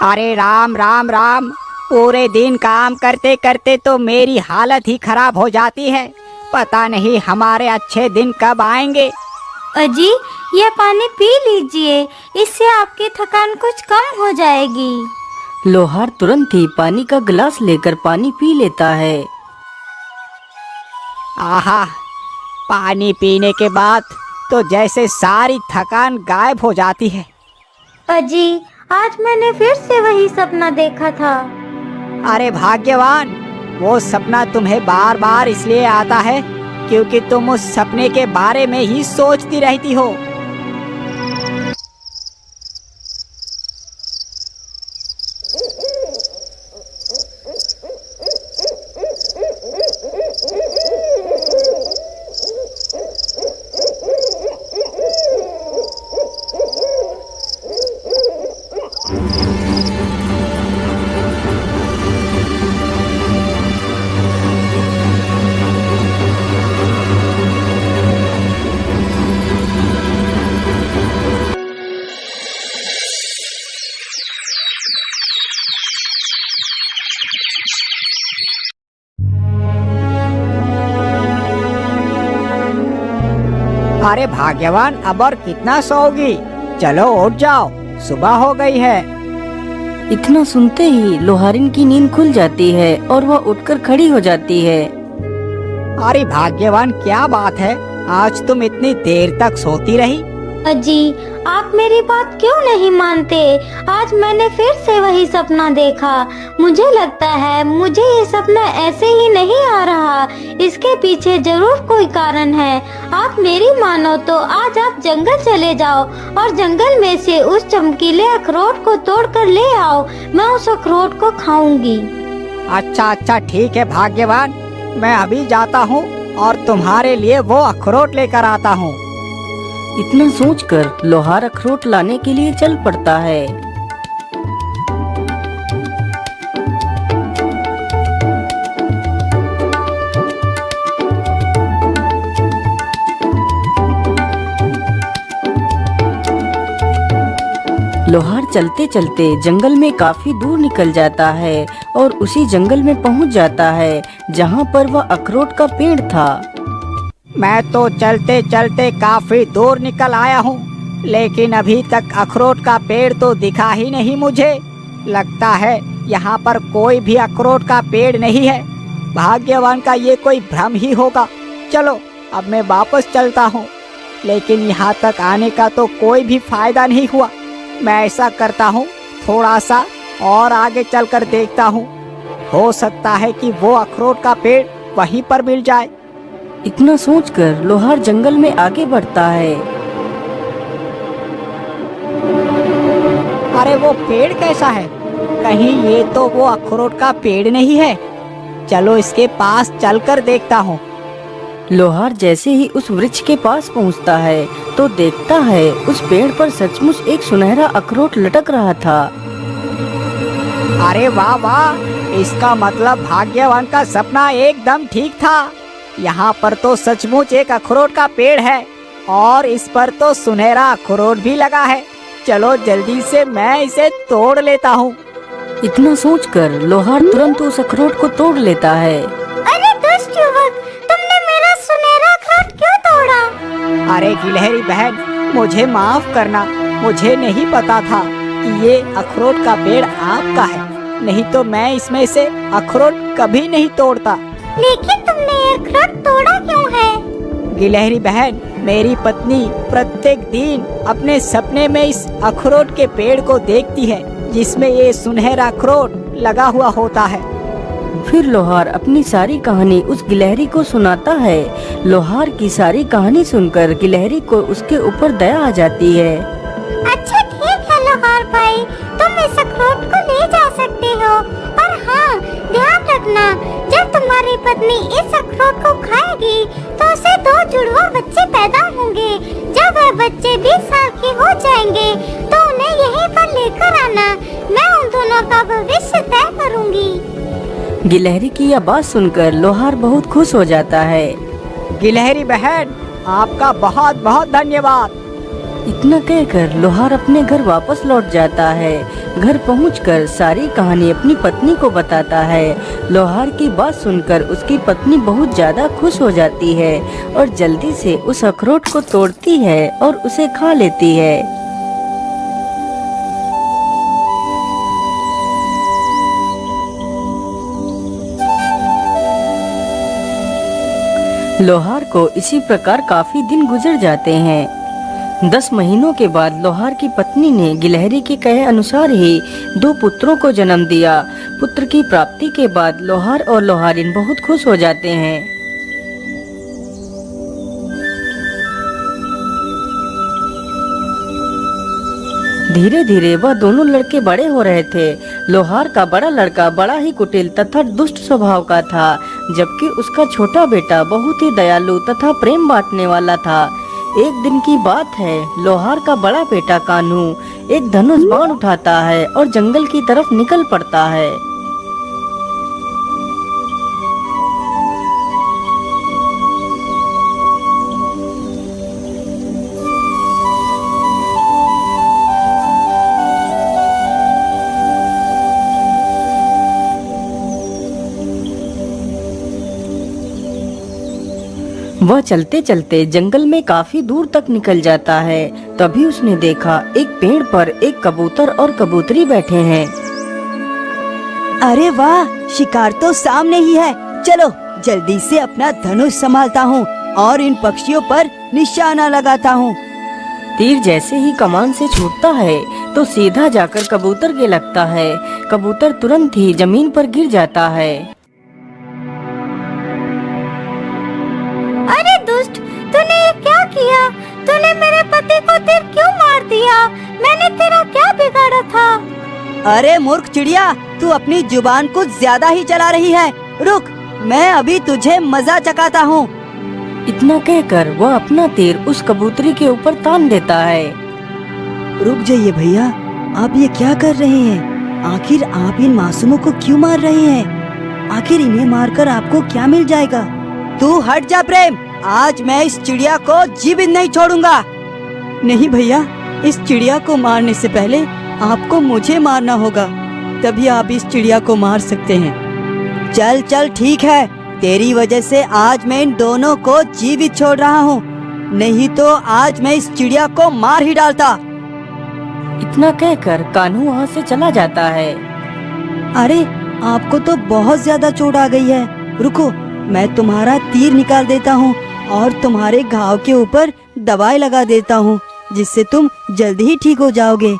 अरे राम राम राम। पूरे दिन काम करते करते तो मेरी हालत ही खराब हो जाती है। पता नहीं हमारे अच्छे दिन कब आएंगे। अजी, ये पानी पी लीजिए, इससे आपकी थकान कुछ कम हो जाएगी। लोहार तुरंत ही पानी का गिलास लेकर पानी पी लेता है। आहा, पानी पीने के बाद तो जैसे सारी थकान गायब हो जाती है। अजी, आज मैंने फिर से वही सपना देखा था। अरे भाग्यवान, वो सपना तुम्हें बार बार इसलिए आता है क्योंकि तुम उस सपने के बारे में ही सोचती रहती हो। अरे भाग्यवान, अब और कितना सोओगी? चलो उठ जाओ, सुबह हो गई है। इतना सुनते ही लोहारिन की नींद खुल जाती है और वह उठकर खड़ी हो जाती है। अरे भाग्यवान, क्या बात है, आज तुम इतनी देर तक सोती रही? अजी, आप मेरी बात क्यों नहीं मानते? आज मैंने फिर से वही सपना देखा। मुझे लगता है मुझे ये सपना ऐसे ही नहीं आ रहा, इसके पीछे जरूर कोई कारण है। आप मेरी मानो तो आज आप जंगल चले जाओ और जंगल में से उस चमकीले अखरोट को तोड़ कर ले आओ। मैं उस अखरोट को खाऊंगी। अच्छा अच्छा, ठीक है भाग्यवान, मैं अभी जाता हूँ और तुम्हारे लिए वो अखरोट लेकर आता हूँ। इतना सोचकर लोहार अखरोट लाने के लिए चल पड़ता है। लोहार चलते चलते जंगल में काफी दूर निकल जाता है और उसी जंगल में पहुंच जाता है जहां पर वह अखरोट का पेड़ था। मैं तो चलते चलते काफी दूर निकल आया हूँ, लेकिन अभी तक अखरोट का पेड़ तो दिखा ही नहीं मुझे। लगता है यहाँ पर कोई भी अखरोट का पेड़ नहीं है। भाग्यवान का ये कोई भ्रम ही होगा। चलो अब मैं वापस चलता हूँ, लेकिन यहाँ तक आने का तो कोई भी फायदा नहीं हुआ। मैं ऐसा करता हूँ, थोड़ा सा और आगे चलकर देखता हूँ, हो सकता है कि वो अखरोट का पेड़ वहीं पर मिल जाए। इतना सोचकर लोहार जंगल में आगे बढ़ता है। अरे वो पेड़ कैसा है? कहीं ये तो वो अखरोट का पेड़ नहीं है। चलो इसके पास चलकर देखता हूँ। लोहार जैसे ही उस वृक्ष के पास पहुँचता है तो देखता है उस पेड़ पर सचमुच एक सुनहरा अखरोट लटक रहा था। अरे वाह वाह, इसका मतलब भाग्यवान का सपना एकदम ठीक था। यहाँ पर तो सचमुच एक अखरोट का पेड़ है और इस पर तो सुनहरा अखरोट भी लगा है। चलो जल्दी से मैं इसे तोड़ लेता हूँ। इतना सोचकर लोहार तुरंत उस अखरोट को तोड़ लेता है। अरे दुष्ट युवक, तुमने मेरा सुनहरा अखरोट क्यों तोड़ा? अरे गिलहरी बहन, मुझे माफ करना, मुझे नहीं पता था कि ये अखरोट का पेड़ आपका है, नहीं तो मैं इसमें से अखरोट कभी नहीं तोड़ता। लेकिन तुमने ये अखरोट तोड़ा क्यों है? गिलहरी बहन, मेरी पत्नी प्रत्येक दिन अपने सपने में इस अखरोट के पेड़ को देखती है जिसमें ये सुनहरा अखरोट लगा हुआ होता है। फिर लोहार अपनी सारी कहानी उस गिलहरी को सुनाता है। लोहार की सारी कहानी सुनकर गिलहरी को उसके ऊपर दया आ जाती है। अच्छा ठीक है लोहार भाई, तुम इस अखरोट को ले जा सकते हो, पर हाँ ध्यान रखना, जब तुम्हारी पत्नी इस अखरोट को खाएगी तो उसे 2 जुड़वा बच्चे पैदा होंगे। जब वह बच्चे 20 साल के हो जाएंगे तो उन्हें यहीं पर लेकर आना। मैं उन दोनों का भविष्य तय करूँगी। गिलहरी की यह बात सुनकर लोहार बहुत खुश हो जाता है। गिलहरी बहन, आपका बहुत बहुत धन्यवाद। इतना कहकर लोहार अपने घर वापस लौट जाता है। घर पहुंचकर सारी कहानी अपनी पत्नी को बताता है। लोहार की बात सुनकर उसकी पत्नी बहुत ज्यादा खुश हो जाती है और जल्दी से उस अखरोट को तोड़ती है और उसे खा लेती है। लोहार को इसी प्रकार काफी दिन गुजर जाते हैं। 10 महीनों के बाद लोहार की पत्नी ने गिलहरी के कहे अनुसार ही 2 पुत्रों को जन्म दिया। पुत्र की प्राप्ति के बाद लोहार और लोहारिन बहुत खुश हो जाते हैं। धीरे धीरे वह दोनों लड़के बड़े हो रहे थे। लोहार का बड़ा लड़का बड़ा ही कुटिल तथा दुष्ट स्वभाव का था, जबकि उसका छोटा बेटा बहुत ही दयालु तथा प्रेम बांटने वाला था। एक दिन की बात है, लोहार का बड़ा बेटा कान्हू एक धनुष बाण उठाता है और जंगल की तरफ निकल पड़ता है। वह चलते चलते जंगल में काफी दूर तक निकल जाता है। तभी उसने देखा एक पेड़ पर एक कबूतर और कबूतरी बैठे हैं। अरे वाह, शिकार तो सामने ही है। चलो जल्दी से अपना धनुष संभालता हूँ और इन पक्षियों पर निशाना लगाता हूँ। तीर जैसे ही कमान से छूटता है तो सीधा जाकर कबूतर के लगता है। कबूतर तुरंत ही जमीन पर गिर जाता है। अरे दुष्ट, तूने ये क्या किया? तूने मेरे पति को तीर क्यों मार दिया? मैंने तेरा क्या बिगाड़ा था? अरे मूर्ख चिड़िया, तू अपनी जुबान कुछ ज्यादा ही चला रही है। रुक, मैं अभी तुझे मजा चखाता हूँ। इतना कहकर वह अपना तीर उस कबूतरी के ऊपर तान देता है। रुक जाइए भैया, आप ये क्या कर रहे हैं? आखिर आप इन मासूमों को क्यों मार रहे हैं? आखिर इन्हें मारकर आपको क्या मिल जाएगा? तू हट जा प्रेम, आज मैं इस चिड़िया को जीवित नहीं छोड़ूंगा। नहीं भैया, इस चिड़िया को मारने से पहले आपको मुझे मारना होगा, तभी आप इस चिड़िया को मार सकते हैं। चल चल ठीक है, तेरी वजह से आज मैं इन दोनों को जीवित छोड़ रहा हूँ, नहीं तो आज मैं इस चिड़िया को मार ही डालता। इतना कहकर कान्हू वहाँ से चला जाता है। अरे आपको तो बहुत ज्यादा चोट आ गई है। रुको, मैं तुम्हारा तीर निकाल देता हूँ और तुम्हारे घाव के ऊपर दवाई लगा देता हूँ, जिससे तुम जल्दी ही ठीक हो जाओगे।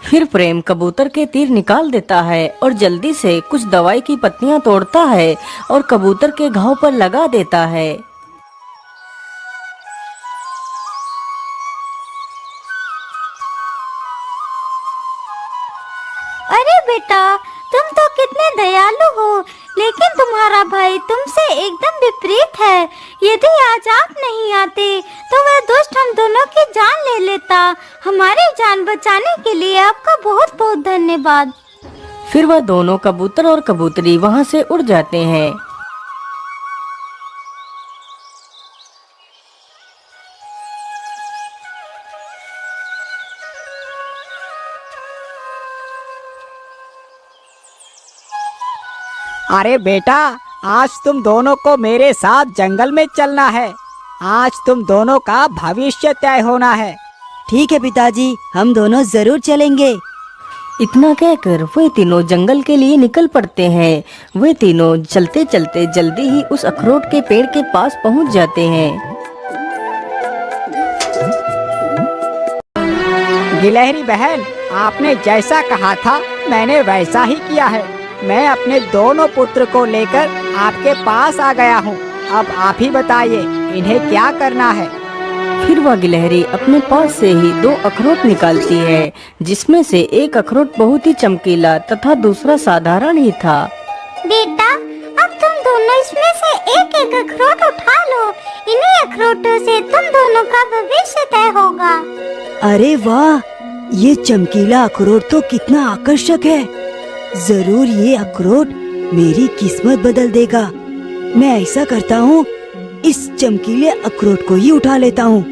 फिर प्रेम कबूतर के तीर निकाल देता है और जल्दी से कुछ दवाई की पत्तियां तोड़ता है और कबूतर के घाव पर लगा देता है। अरे बेटा, तुम तो कितने दयालु हो, लेकिन तुम्हारा भाई तुमसे एकदम विपरीत है। यदि आज आप नहीं आते तो वह दुष्ट हम दोनों की जान ले लेता। हमारी जान बचाने के लिए आपका बहुत बहुत धन्यवाद। फिर वह दोनों कबूतर और कबूतरी वहाँ से उड़ जाते हैं। अरे बेटा, आज तुम दोनों को मेरे साथ जंगल में चलना है। आज तुम दोनों का भविष्य तय होना है। ठीक है पिताजी, हम दोनों जरूर चलेंगे। इतना कहकर वे तीनों जंगल के लिए निकल पड़ते हैं। वे तीनों चलते चलते जल्दी ही उस अखरोट के पेड़ के पास पहुंच जाते हैं। गिलहरी बहन, आपने जैसा कहा था मैंने वैसा ही किया है। मैं अपने दोनों पुत्र को लेकर आपके पास आ गया हूँ। अब आप ही बताइए इन्हें क्या करना है। फिर वह गिलहरी अपने पास से ही 2 अखरोट निकालती है, जिसमें से एक अखरोट बहुत ही चमकीला तथा दूसरा साधारण ही था। बेटा, अब तुम दोनों इसमें से एक एक अखरोट उठा लो। इन्हीं अखरोटों से तुम दोनों का भविष्य तय होगा। अरे वाह, ये चमकीला अखरोट तो कितना आकर्षक है। जरूर ये अखरोट मेरी किस्मत बदल देगा। मैं ऐसा करता हूँ, इस चमकीले अखरोट को ही उठा लेता हूँ।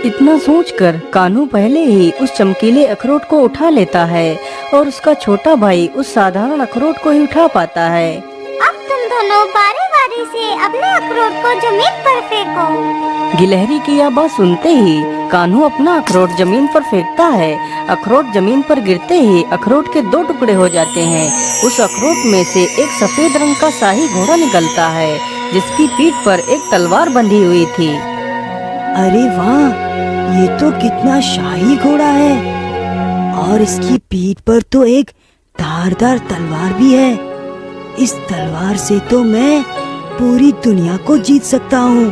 इतना सोचकर कान्हू पहले ही उस चमकीले अखरोट को उठा लेता है और उसका छोटा भाई उस साधारण अखरोट को ही उठा पाता है। अब तुम दोनों बारी बारी से अपने अखरोट को जमीन पर फेंको। गिलहरी की यह बात सुनते ही कान्हू अपना अखरोट जमीन पर फेंकता है। अखरोट जमीन पर गिरते ही अखरोट के 2 टुकड़े हो जाते हैं। उस अखरोट में से एक सफेद रंग का शाही घोड़ा निकलता है, जिसकी पीठ पर एक तलवार बंधी हुई थी। अरे वाह, ये तो कितना शाही घोड़ा है और इसकी पीठ पर तो एक धारदार तलवार भी है। इस तलवार से तो मैं पूरी दुनिया को जीत सकता हूँ।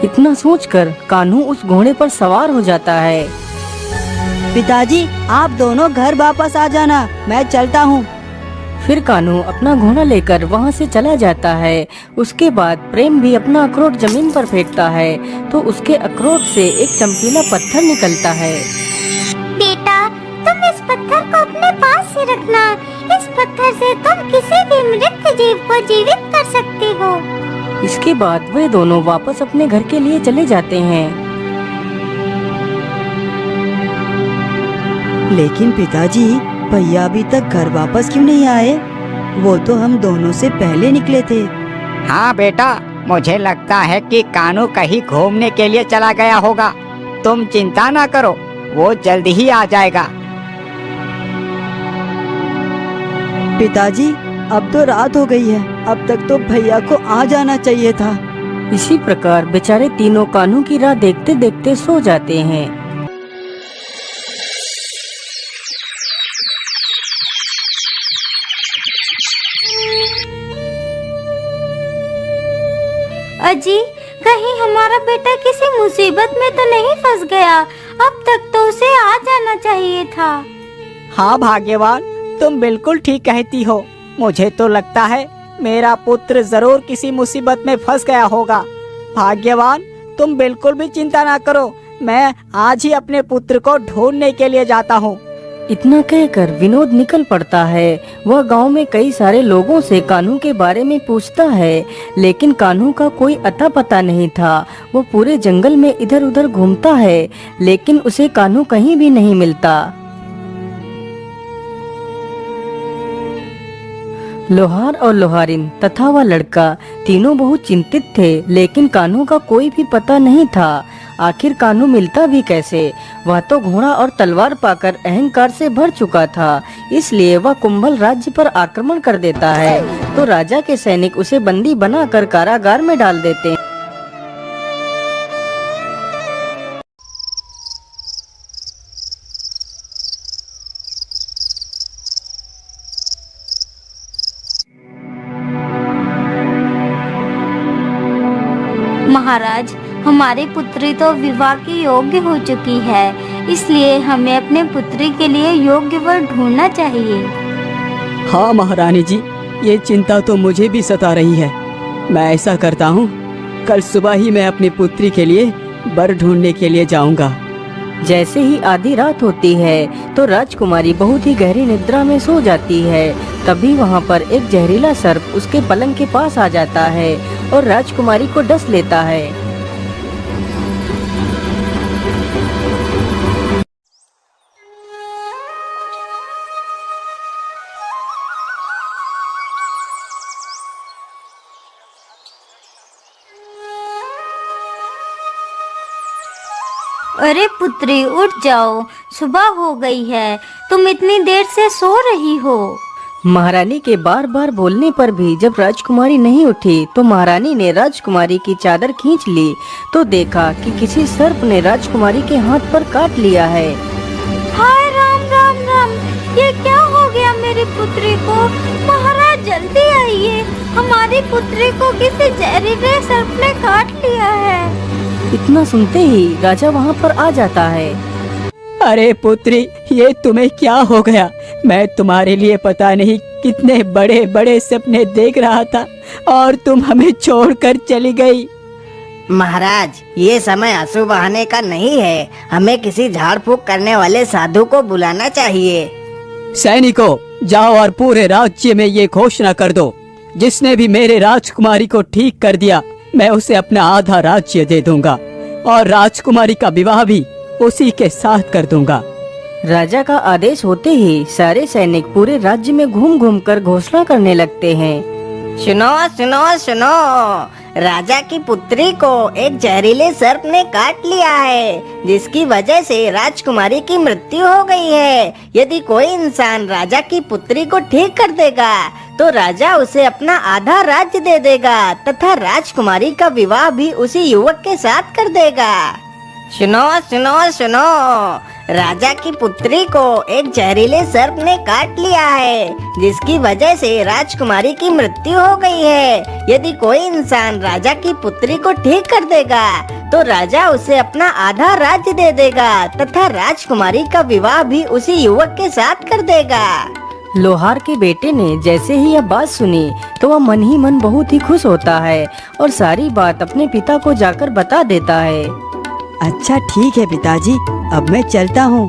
इतना सोचकर कान्हू उस घोड़े पर सवार हो जाता है। पिताजी, आप दोनों घर वापस आ जाना, मैं चलता हूँ। फिर कान्हू अपना घोड़ा लेकर वहाँ से चला जाता है। उसके बाद प्रेम भी अपना अखरोट जमीन पर फेंकता है तो उसके अखरोट से एक चमकीला पत्थर निकलता है। बेटा, तुम इस पत्थर को अपने पास ही रखना। इस पत्थर से तुम किसी भी मृत जीव को जीवित कर सकते हो। इसके बाद वे दोनों वापस अपने घर के लिए चले जाते हैं। लेकिन पिताजी, भैया अभी तक घर वापस क्यों नहीं आए? वो तो हम दोनों से पहले निकले थे। हाँ बेटा, मुझे लगता है कि कान्हू कहीं घूमने के लिए चला गया होगा। तुम चिंता ना करो, वो जल्द ही आ जाएगा। पिताजी, अब तो रात हो गई है, अब तक तो भैया को आ जाना चाहिए था। इसी प्रकार बेचारे तीनों कान्हू की राह देखते देखते सो जाते हैं। अजी, कहीं हमारा बेटा किसी मुसीबत में तो नहीं फंस गया? अब तक तो उसे आ जाना चाहिए था। हाँ भाग्यवान, तुम बिल्कुल ठीक कहती हो। मुझे तो लगता है मेरा पुत्र जरूर किसी मुसीबत में फंस गया होगा। भाग्यवान, तुम बिल्कुल भी चिंता ना करो, मैं आज ही अपने पुत्र को ढूंढने के लिए जाता हूँ। इतना कहकर विनोद निकल पड़ता है। वह गांव में कई सारे लोगों से कान्हू के बारे में पूछता है, लेकिन कान्हू का कोई अता पता नहीं था। वो पूरे जंगल में इधर उधर घूमता है, लेकिन उसे कान्हू कहीं भी नहीं मिलता। लोहार और लोहारिन तथा वह लड़का तीनों बहुत चिंतित थे, लेकिन कान्हू का कोई भी पता नहीं था। आखिर कान्हू मिलता भी कैसे? वह तो घोड़ा और तलवार पाकर अहंकार से भर चुका था, इसलिए वह कुंभल राज्य पर आक्रमण कर देता है। तो राजा के सैनिक उसे बंदी बनाकर कारागार में डाल देते हैं। महाराज, हमारी पुत्री तो विवाह की योग्य हो चुकी है, इसलिए हमें अपने पुत्री के लिए योग्य वर ढूंढना चाहिए। हाँ महारानी जी, ये चिंता तो मुझे भी सता रही है। मैं ऐसा करता हूँ, कल सुबह ही मैं अपनी पुत्री के लिए वर ढूंढने के लिए जाऊँगा। जैसे ही आधी रात होती है तो राजकुमारी बहुत ही गहरी निद्रा में सो जाती है। तभी वहाँ पर एक जहरीला सर्प उसके पलंग के पास आ जाता है और राजकुमारी को डस लेता है। अरे पुत्री, उठ जाओ, सुबह हो गई है, तुम इतनी देर से सो रही हो। महारानी के बार बार बोलने पर भी जब राजकुमारी नहीं उठी तो महारानी ने राजकुमारी की चादर खींच ली तो देखा कि किसी सर्प ने राजकुमारी के हाथ पर काट लिया है। हाय राम राम राम, ये क्या हो गया मेरी पुत्री को? महाराज जल्दी आइए, हमारी पुत्री को किसी जहरीले सर्प ने काट लिया है। इतना सुनते ही राजा वहाँ पर आ जाता है। अरे पुत्री, ये तुम्हें क्या हो गया? मैं तुम्हारे लिए पता नहीं कितने बड़े बड़े सपने देख रहा था और तुम हमें छोड़कर चली गई। महाराज, ये समय आंसू बहाने का नहीं है, हमें किसी झाड़ फूक करने वाले साधु को बुलाना चाहिए। सैनिकों, जाओ और पूरे राज्य में ये घोषणा कर दो, जिसने भी मेरे राजकुमारी को ठीक कर दिया मैं उसे अपना आधा राज्य दे दूंगा। और राजकुमारी का विवाह भी उसी के साथ कर दूंगा। राजा का आदेश होते ही सारे सैनिक पूरे राज्य में घूम घूम कर घोषणा करने लगते हैं। सुनो सुनो सुनो, राजा की पुत्री को एक जहरीले सर्प ने काट लिया है, जिसकी वजह से राजकुमारी की मृत्यु हो गई है। यदि कोई इंसान राजा की पुत्री को ठीक कर देगा तो राजा उसे अपना आधा राज्य दे देगा तथा राजकुमारी का विवाह भी उसी युवक के साथ कर देगा। सुनो सुनो सुनो, राजा की पुत्री को एक जहरीले सर्प ने काट लिया है, जिसकी वजह से राजकुमारी की मृत्यु हो गई है। यदि कोई इंसान राजा की पुत्री को ठीक कर देगा तो राजा उसे अपना आधा राज्य दे देगा तथा राजकुमारी का विवाह भी उसी युवक के साथ कर देगा। लोहार के बेटे ने जैसे ही यह बात सुनी तो वह मन ही मन बहुत ही खुश होता है और सारी बात अपने पिता को जाकर बता देता है। अच्छा ठीक है पिताजी, अब मैं चलता हूँ।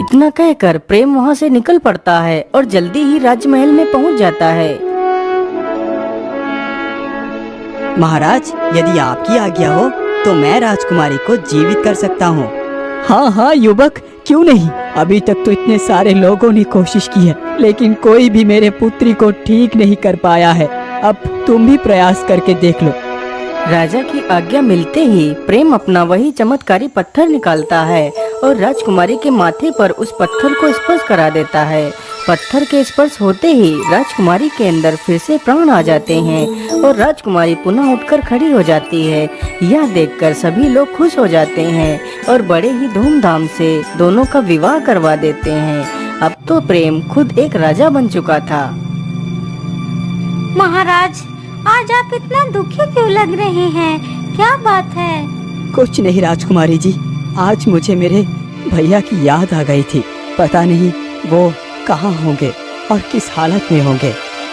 इतना कहकर प्रेम वहाँ से निकल पड़ता है और जल्दी ही राजमहल में पहुँच जाता है। महाराज, यदि आपकी आज्ञा हो तो मैं राजकुमारी को जीवित कर सकता हूँ। हाँ हाँ युवक, क्यों नहीं। अभी तक तो इतने सारे लोगों ने कोशिश की है, लेकिन कोई भी मेरे पुत्री को ठीक नहीं कर पाया है। अब तुम भी प्रयास करके देख लो। राजा की आज्ञा मिलते ही प्रेम अपना वही चमत्कारी पत्थर निकालता है और राजकुमारी के माथे पर उस पत्थर को स्पर्श करा देता है। पत्थर के स्पर्श होते ही राजकुमारी के अंदर फिर से प्राण आ जाते हैं और राजकुमारी पुनः उठकर खड़ी हो जाती है। यह देखकर सभी लोग खुश हो जाते हैं और बड़े ही धूमधाम से दोनों का विवाह करवा देते हैं। अब तो प्रेम खुद एक राजा बन चुका था। महाराज, आज आप इतना दुखी क्यों लग रहे हैं? क्या बात है? कुछ नहीं राजकुमारी जी, आज मुझे मेरे भैया की याद आ गई थी। पता नहीं वो कहाँ होंगे और किस हालत में होंगे।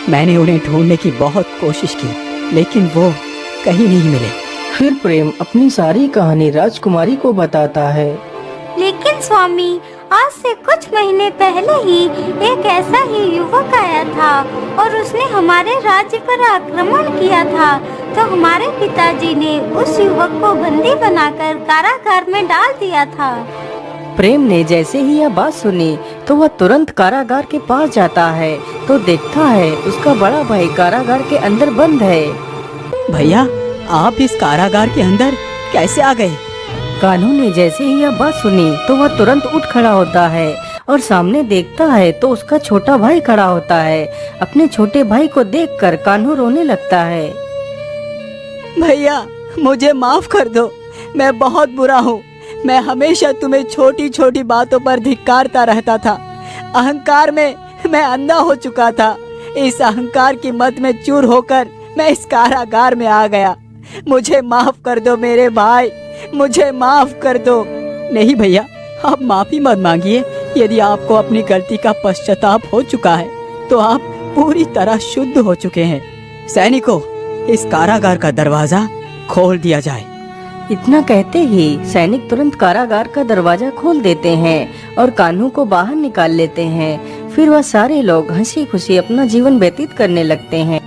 मैंने उन्हें ढूंढने की बहुत कोशिश की, लेकिन वो कहीं नहीं मिले। फिर प्रेम अपनी सारी कहानी राजकुमारी को बताता है। लेकिन स्वामी, आज से कुछ महीने पहले ही एक ऐसा ही युवक आया था और उसने हमारे राज्य पर आक्रमण किया था, तो हमारे पिताजी ने उस युवक को बंदी बनाकर कारागार में डाल दिया था। प्रेम ने जैसे ही यह बात सुनी तो वह तुरंत कारागार के पास जाता है तो देखता है उसका बड़ा भाई कारागार के अंदर बंद है। भैया, आप इस कारागार के अंदर कैसे आ गए? कान्हू ने जैसे ही यह बात सुनी तो वह तुरंत उठ खड़ा होता है और सामने देखता है तो उसका छोटा भाई खड़ा होता है। अपने छोटे भाई को देखकर कान्हू रोने लगता है। भैया, मुझे माफ कर दो, मैं बहुत बुरा हूँ। मैं हमेशा तुम्हें छोटी छोटी बातों पर धिक्कारता रहता था। अहंकार में मैं अंधा हो चुका था। इस अहंकार की मद में चूर होकर मैं इस कारागार में आ गया। मुझे माफ कर दो मेरे भाई, मुझे माफ कर दो। नहीं भैया, आप माफी मत मांगिए। यदि आपको अपनी गलती का पश्चाताप हो चुका है तो आप पूरी तरह शुद्ध हो चुके हैं। सैनिकों, इस कारागार का दरवाजा खोल दिया जाए। इतना कहते ही सैनिक तुरंत कारागार का दरवाजा खोल देते हैं और कान्हू को बाहर निकाल लेते हैं। फिर वह सारे लोग हंसी खुशी अपना जीवन व्यतीत करने लगते हैं।